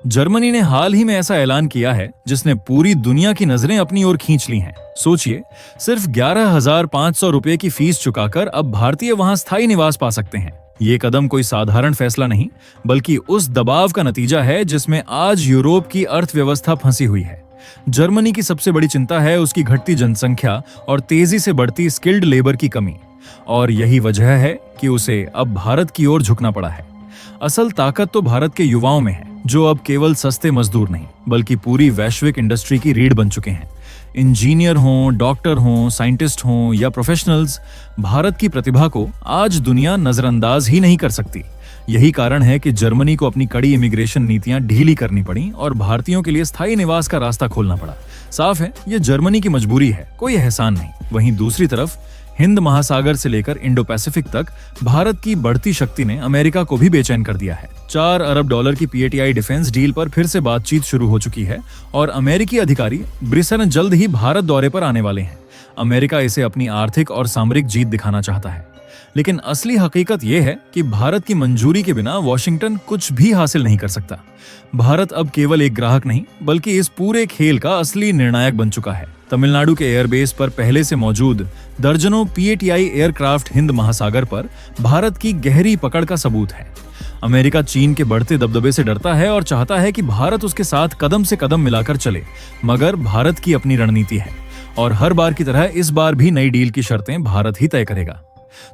Germany ने हाल ही में ऐसा ऐलान किया है जिसने पूरी दुनिया की नजरें अपनी ओर खींच ली हैं। सोचिए, सिर्फ 11,500 रुपए की फीस चुकाकर अब भारतीय वहां स्थायी निवास पा सकते हैं। ये कदम कोई साधारण फैसला नहीं, बल्कि उस दबाव का नतीजा है जिसमें आज यूरोप की अर्थव्यवस्था फंसी हुई है। जर्मनी की सबसे बड़ी चिंता है उसकी घटती जनसंख्या और तेजी से बढ़ती स्किल्ड लेबर की कमी, और यही वजह है कि उसे अब भारत की ओर झुकना पड़ा है। असल ताकत तो भारत के युवाओं में है, जो अब केवल सस्ते मजदूर नहीं बल्कि पूरी वैश्विक इंडस्ट्री की रीढ़ बन चुके हैं। इंजीनियर हों, डॉक्टर हों, साइंटिस्ट हों या प्रोफेशनल्स, भारत की प्रतिभा को आज दुनिया नजरअंदाज ही नहीं कर सकती। यही कारण है कि जर्मनी को अपनी कड़ी इमिग्रेशन नीतियां ढीली करनी पड़ी और भारतीयों के लिए स्थायी निवास का रास्ता खोलना पड़ा। साफ है, ये जर्मनी की मजबूरी है, कोई एहसान नहीं। वहीं दूसरी तरफ हिंद महासागर से लेकर इंडो पैसिफिक तक भारत की बढ़ती शक्ति ने अमेरिका को भी बेचैन कर दिया है। $4 अरब की पीएटीआई डिफेंस डील पर फिर से बातचीत शुरू हो चुकी है और अमेरिकी अधिकारी ब्रिसेन जल्द ही भारत दौरे पर आने वाले हैं। अमेरिका इसे अपनी आर्थिक और सामरिक जीत दिखाना चाहता है, लेकिन असली हकीकत यह है कि भारत की मंजूरी के बिना वॉशिंगटन कुछ भी हासिल नहीं कर सकता। भारत अब केवल एक ग्राहक नहीं बल्कि इस पूरे खेल का असली निर्णायक बन चुका है। तमिलनाडु के एयरबेस पर पहले से मौजूद दर्जनों पीएटीआई एयरक्राफ्ट हिंद महासागर पर भारत की गहरी पकड़ का सबूत है। अमेरिका चीन के बढ़ते दबदबे से डरता है और चाहता है कि भारत उसके साथ कदम से कदम मिलाकर चले, मगर भारत की अपनी रणनीति है और हर बार की तरह इस बार भी नई डील की शर्तें भारत ही तय करेगा।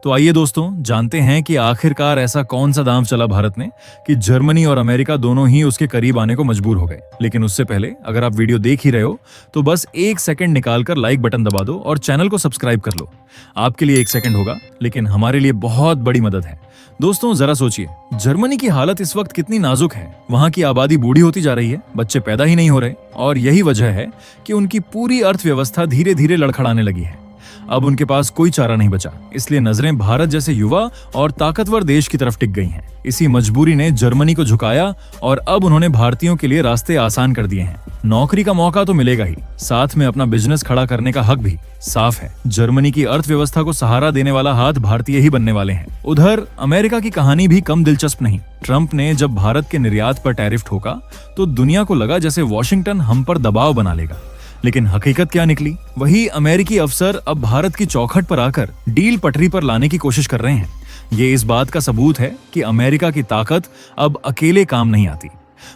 तो आइए दोस्तों, जानते हैं कि आखिरकार ऐसा कौन सा दांव चला भारत ने कि जर्मनी और अमेरिका दोनों ही उसके करीब आने को मजबूर हो गए। लेकिन उससे पहले अगर आप वीडियो देख ही रहे हो तो बस 1 सेकंड निकालकर लाइक बटन दबा दो और चैनल को सब्सक्राइब कर लो। आपके लिए 1 सेकंड होगा, लेकिन हमारे लिए बहुत बड़ी मदद है। दोस्तों जरा सोचिए, जर्मनी की हालत इस वक्त कितनी नाजुक है। वहां की आबादी बूढ़ी होती जा रही है, बच्चे पैदा ही नहीं हो रहे, और यही वजह है कि उनकी पूरी अर्थव्यवस्था धीरे धीरे लड़खड़ाने लगी है। अब उनके पास कोई चारा नहीं बचा, इसलिए नजरें भारत जैसे युवा और ताकतवर देश की तरफ टिक गई हैं। इसी मजबूरी ने जर्मनी को झुकाया और अब उन्होंने भारतीयों के लिए रास्ते आसान कर दिए हैं। नौकरी का मौका तो मिलेगा ही, साथ में अपना बिजनेस खड़ा करने का हक भी। साफ है, जर्मनी की अर्थव्यवस्था को सहारा देने वाला हाथ भारतीय ही बनने वाले हैं। उधर अमेरिका की कहानी भी कम दिलचस्प नहीं। ट्रंप ने जब भारत के निर्यात पर टैरिफ ठोका तो दुनिया को लगा जैसे वॉशिंगटन हम पर दबाव बना लेगा, लेकिन हकीकत क्या निकली? वही अमेरिकी अफसर अब भारत की चौखट पर आकर डील पटरी पर लाने की कोशिश कर रहे हैं। ये इस बात का सबूत है कि अमेरिका की ताकत अब अकेले काम नहीं आती।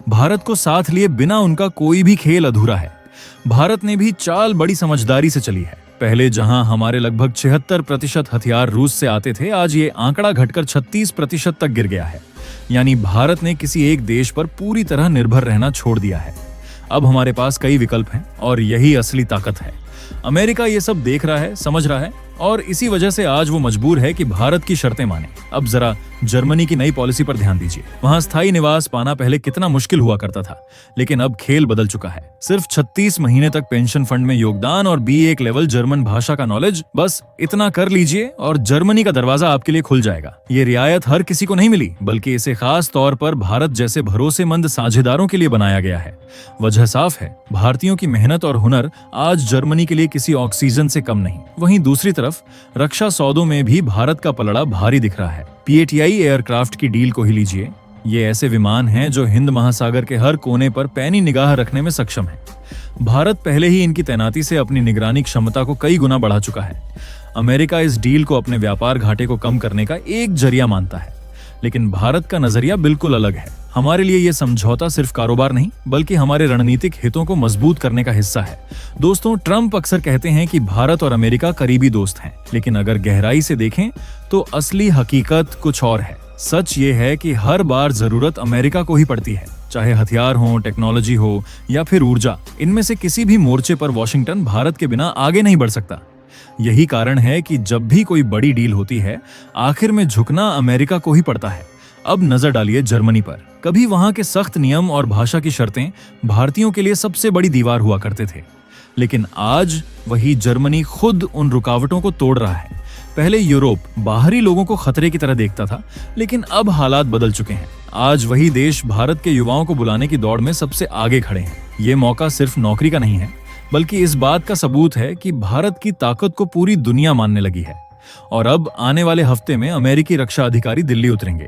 भारत को साथ लिए बिना उनका कोई भी खेल अधूरा है। भारत ने भी चाल बड़ी समझदारी से चली है। पहले जहां हमारे लगभग 76% हथियार रूस से आते थे, आज ये आंकड़ा घटकर 36% तक गिर गया है। यानी भारत ने किसी एक देश पर पूरी तरह निर्भर रहना छोड़ दिया है। अब हमारे पास कई विकल्प हैं और यही असली ताकत है। अमेरिका ये सब देख रहा है, समझ रहा है, और इसी वजह से आज वो मजबूर है कि भारत की शर्तें माने। अब जरा जर्मनी की नई पॉलिसी पर ध्यान दीजिए। वहां स्थायी निवास पाना पहले कितना मुश्किल हुआ करता था, लेकिन अब खेल बदल चुका है। सिर्फ 36 महीने तक पेंशन फंड में योगदान और B1 लेवल जर्मन भाषा का नॉलेज, बस इतना कर लीजिए और जर्मनी का दरवाजा आपके लिए खुल जाएगा। ये रियायत हर किसी को नहीं मिली, बल्कि इसे खास तौर पर भारत जैसे भरोसेमंद साझेदारों के लिए बनाया गया है। वजह साफ है, भारतीयों की मेहनत और हुनर आज जर्मनी के लिए किसी ऑक्सीजन से कम नहीं। वहीं दूसरी तरफ रक्षा सौदों में भी भारत का पलड़ा भारी दिख रहा है। पीएटीआई एयरक्राफ्ट की डील को ही लीजिए। ये ऐसे विमान हैं जो हिंद महासागर के हर कोने पर पैनी निगाह रखने में सक्षम है। भारत पहले ही इनकी तैनाती से अपनी निगरानी क्षमता को कई गुना बढ़ा चुका है। अमेरिका इस डील को अपने व्यापार घाटे को कम करने का एक जरिया मानता है, लेकिन भारत का नजरिया बिल्कुल अलग है। हमारे लिए ये समझौता सिर्फ कारोबार नहीं, बल्कि हमारे रणनीतिक हितों को मजबूत करने का हिस्सा है। दोस्तों, ट्रंप अक्सर कहते हैं कि भारत और अमेरिका करीबी दोस्त हैं, लेकिन अगर गहराई से देखें तो असली हकीकत कुछ और है। सच ये है कि हर बार जरूरत अमेरिका को ही पड़ती है, चाहे हथियार हो, टेक्नोलॉजी हो या फिर ऊर्जा। इनमें से किसी भी मोर्चे पर वॉशिंगटन भारत के बिना आगे नहीं बढ़ सकता। यही कारण है कि जब भी कोई बड़ी डील होती है, आखिर में झुकना अमेरिका को ही पड़ता है। अब नजर डालिए जर्मनी पर। कभी वहां के सख्त नियम और भाषा की शर्तें भारतीयों के लिए सबसे बड़ी दीवार हुआ करते थे, लेकिन आज वही जर्मनी खुद उन रुकावटों को तोड़ रहा है। पहले यूरोप बाहरी लोगों को खतरे की तरह देखता था, लेकिन अब हालात बदल चुके हैं। आज वही देश भारत के युवाओं को बुलाने की दौड़ में सबसे आगे खड़े हैं। ये मौका सिर्फ नौकरी का नहीं है, बल्कि इस बात का सबूत है कि भारत की ताकत को पूरी दुनिया मानने लगी है। और अब आने वाले हफ्ते में अमेरिकी रक्षा अधिकारी दिल्ली उतरेंगे।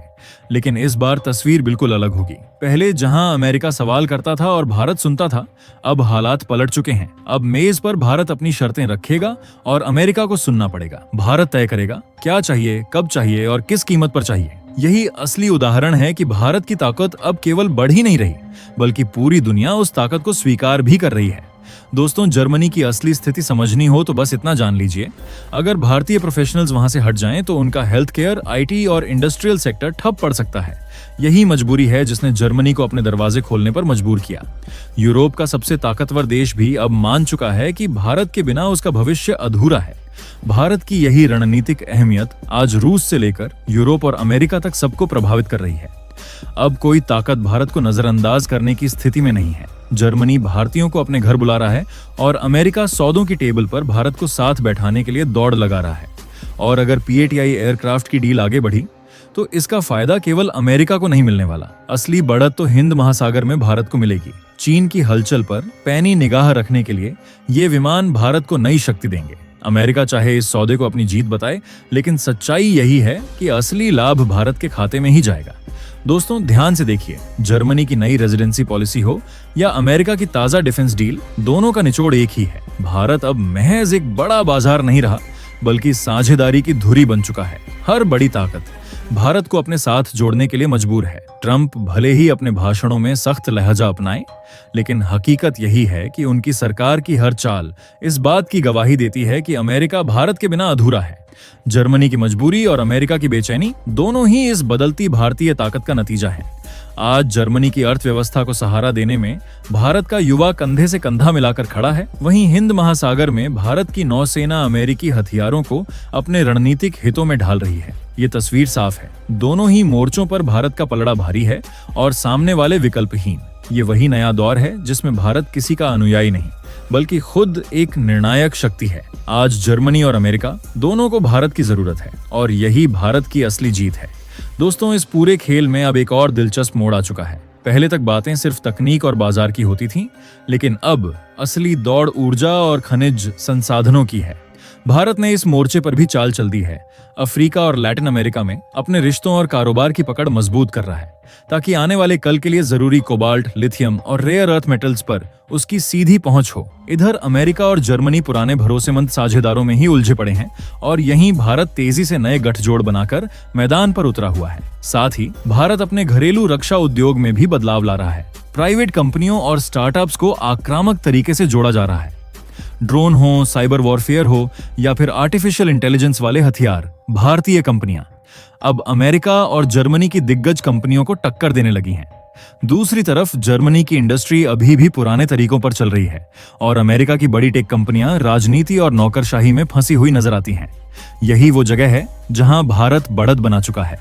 लेकिन इस बार तस्वीर बिल्कुल अलग होगी। पहले जहां अमेरिका सवाल करता था और भारत सुनता था, अब हालात पलट चुके हैं। अब मेज पर भारत अपनी शर्तें रखेगा और अमेरिका को सुनना पड़ेगा। भारत तय करेगा क्या चाहिए, कब चाहिए और किस कीमत पर चाहिए। यही असली उदाहरण है कि भारत की ताकत अब केवल बढ़ ही नहीं रही, बल्कि पूरी दुनिया उस ताकत को स्वीकार भी कर रही है। दोस्तों, जर्मनी की असली स्थिति समझनी हो तो बस इतना जान लीजिए, अगर भारतीय प्रोफेशनल्स वहां से हट जाएं तो उनका हेल्थ केयर, आईटी और इंडस्ट्रियल सेक्टर ठप पड़ सकता है। यही मजबूरी है जिसने जर्मनी को अपने दरवाजे खोलने पर मजबूर किया। यूरोप का सबसे ताकतवर देश भी अब मान चुका है कि भारत के बिना उसका भविष्य अधूरा है। भारत की यही रणनीतिक अहमियत आज रूस से लेकर यूरोप और अमेरिका तक सबको प्रभावित कर रही है। अब कोई ताकत भारत को नजरअंदाज करने की स्थिति में नहीं है। जर्मनी भारतीयों को अपने घर बुला रहा है और अमेरिका सौदों की टेबल पर भारत को साथ बैठाने के लिए दौड़ लगा रहा है। और अगर पीएटीआई एयरक्राफ्ट की डील आगे बढ़ी तो इसका फायदा केवल अमेरिका को नहीं मिलने वाला, असली बढ़त तो हिंद महासागर में भारत को मिलेगी। चीन की हलचल पर पैनी निगाह रखने के लिए ये विमान भारत को नई शक्ति देंगे। अमेरिका चाहे इस सौदे को अपनी जीत बताए, लेकिन सच्चाई यही है कि असली लाभ भारत के खाते में ही जाएगा। दोस्तों, ध्यान से देखिए, जर्मनी की नई रेजिडेंसी पॉलिसी हो या अमेरिका की ताजा डिफेंस डील, दोनों का निचोड़ एक ही है। भारत अब महज एक बड़ा बाजार नहीं रहा, बल्कि साझेदारी की धुरी बन चुका है। हर बड़ी ताकत भारत को अपने साथ जोड़ने के लिए मजबूर है। ट्रंप भले ही अपने भाषणों में सख्त लहजा अपनाए, लेकिन हकीकत यही है कि उनकी सरकार की हर चाल इस बात की गवाही देती है कि अमेरिका भारत के बिना अधूरा है। जर्मनी की मजबूरी और अमेरिका की बेचैनी दोनों ही इस बदलती भारतीय ताकत का नतीजा है। आज जर्मनी की अर्थव्यवस्था को सहारा देने में भारत का युवा कंधे से कंधा मिलाकर खड़ा है। वहीं हिंद महासागर में भारत की नौसेना अमेरिकी हथियारों को अपने रणनीतिक हितों में ढाल रही है। ये तस्वीर साफ है, दोनों ही मोर्चों पर भारत का पलड़ा भारी है और सामने वाले विकल्पहीन। ये वही नया दौर है जिसमें भारत किसी का अनुयायी नहीं, बल्कि खुद एक निर्णायक शक्ति है। आज जर्मनी और अमेरिका दोनों को भारत की जरूरत है और यही भारत की असली जीत है। दोस्तों, इस पूरे खेल में अब एक और दिलचस्प मोड़ आ चुका है। पहले तक बातें सिर्फ तकनीक और बाजार की होती थीं, लेकिन अब असली दौड़ ऊर्जा और खनिज संसाधनों की है। भारत ने इस मोर्चे पर भी चाल चल दी है। अफ्रीका और लैटिन अमेरिका में अपने रिश्तों और कारोबार की पकड़ मजबूत कर रहा है, ताकि आने वाले कल के लिए जरूरी कोबाल्ट, लिथियम और रेयर अर्थ मेटल्स पर उसकी सीधी पहुंच हो। इधर अमेरिका और जर्मनी पुराने भरोसेमंद साझेदारों में ही उलझे पड़े हैं और यहीं भारत तेजी से नए गठजोड़ बनाकर मैदान पर उतरा हुआ है। साथ ही भारत अपने घरेलू रक्षा उद्योग में भी बदलाव ला रहा है। प्राइवेट कंपनियों और स्टार्टअप्स को आक्रामक तरीके से जोड़ा जा रहा है। ड्रोन हो, साइबर वॉरफेयर हो या फिर आर्टिफिशियल इंटेलिजेंस वाले हथियार, भारतीय कंपनियां अब अमेरिका और जर्मनी की दिग्गज कंपनियों को टक्कर देने लगी हैं। दूसरी तरफ जर्मनी की इंडस्ट्री अभी भी पुराने तरीकों पर चल रही है और अमेरिका की बड़ी टेक कंपनियां राजनीति और नौकरशाही में फंसी हुई नजर आती हैं। यही वो जगह है जहां भारत बढ़त बना चुका है।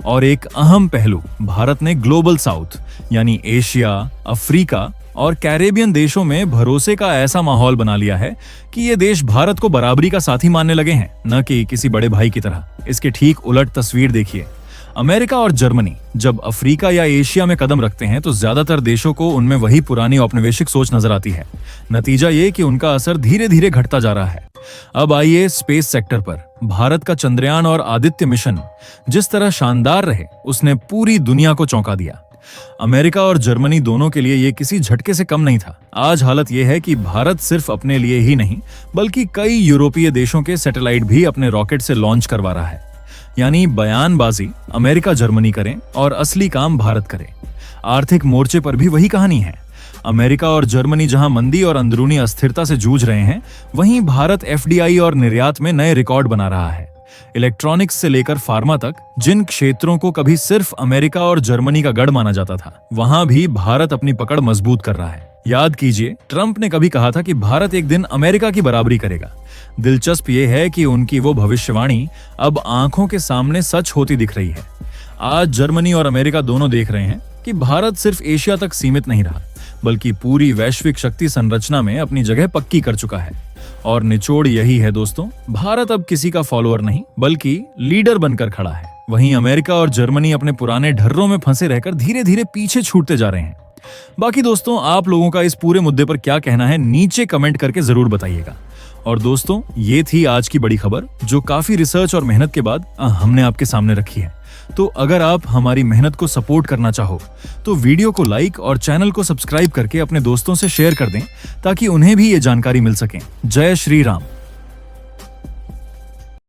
और एक अहम पहलू, भारत ने ग्लोबल साउथ यानी एशिया, अफ्रीका और कैरेबियन देशों में भरोसे का ऐसा माहौल बना लिया है कि ये देश भारत को बराबरी का साथी मानने लगे हैं, न कि किसी बड़े भाई की तरह। इसके ठीक उलट तस्वीर देखिए। अमेरिका और जर्मनी जब अफ्रीका या एशिया में कदम रखते हैं तो ज्यादातर देशों को उनमें वही पुरानी औपनिवेशिक सोच नजर आती है। नतीजा ये कि उनका असर धीरे धीरे घटता जा रहा है। अब आइए स्पेस सेक्टर पर। भारत का चंद्रयान और आदित्य मिशन जिस तरह शानदार रहे, उसने पूरी दुनिया को चौंका दिया। अमेरिका और जर्मनी दोनों के लिए ये किसी झटके से कम नहीं था। आज हालत यह है कि भारत सिर्फ अपने लिए ही नहीं, बल्कि कई यूरोपीय देशों के सैटेलाइट भी अपने रॉकेट से लॉन्च करवा रहा है। यानी बयानबाजी अमेरिका जर्मनी करें और असली काम भारत करे। आर्थिक मोर्चे पर भी वही कहानी है। अमेरिका और जर्मनी जहां मंदी और अंदरूनी अस्थिरता से जूझ रहे हैं, वहीं भारत एफडीआई और निर्यात में नए रिकॉर्ड बना रहा है। इलेक्ट्रॉनिक्स से लेकर फार्मा तक जिन क्षेत्रों को कभी सिर्फ अमेरिका और जर्मनी का गढ़ माना जाता था, वहां भी भारत अपनी पकड़ मजबूत कर रहा है। याद कीजिए, ट्रंप ने कभी कहा था कि भारत एक दिन अमेरिका की बराबरी करेगा। दिलचस्प ये है कि उनकी वो भविष्यवाणी अब आंखों के सामने सच होती दिख रही है। आज जर्मनी और अमेरिका दोनों देख रहे हैं कि भारत सिर्फ एशिया तक सीमित नहीं रहा, बल्कि पूरी वैश्विक शक्ति संरचना में अपनी जगह पक्की कर चुका है। और निचोड़ यही है दोस्तों, भारत अब किसी का फॉलोअर नहीं, बल्कि लीडर बनकर खड़ा है। वहीं अमेरिका और जर्मनी अपने पुराने ढर्रों में फंसे रहकर धीरे धीरे पीछे छूटते जा रहे हैं। बाकी दोस्तों, आप लोगों का इस पूरे मुद्दे पर क्या कहना है, नीचे कमेंट करके जरूर बताइएगा। और दोस्तों, ये थी आज की बड़ी खबर जो काफी रिसर्च और मेहनत के बाद हमने आपके सामने रखी है। तो अगर आप हमारी मेहनत को सपोर्ट करना चाहो तो वीडियो को लाइक और चैनल को सब्सक्राइब करके अपने दोस्तों से शेयर कर दें ताकि उन्हें भी ये जानकारी मिल सके। जय श्री राम।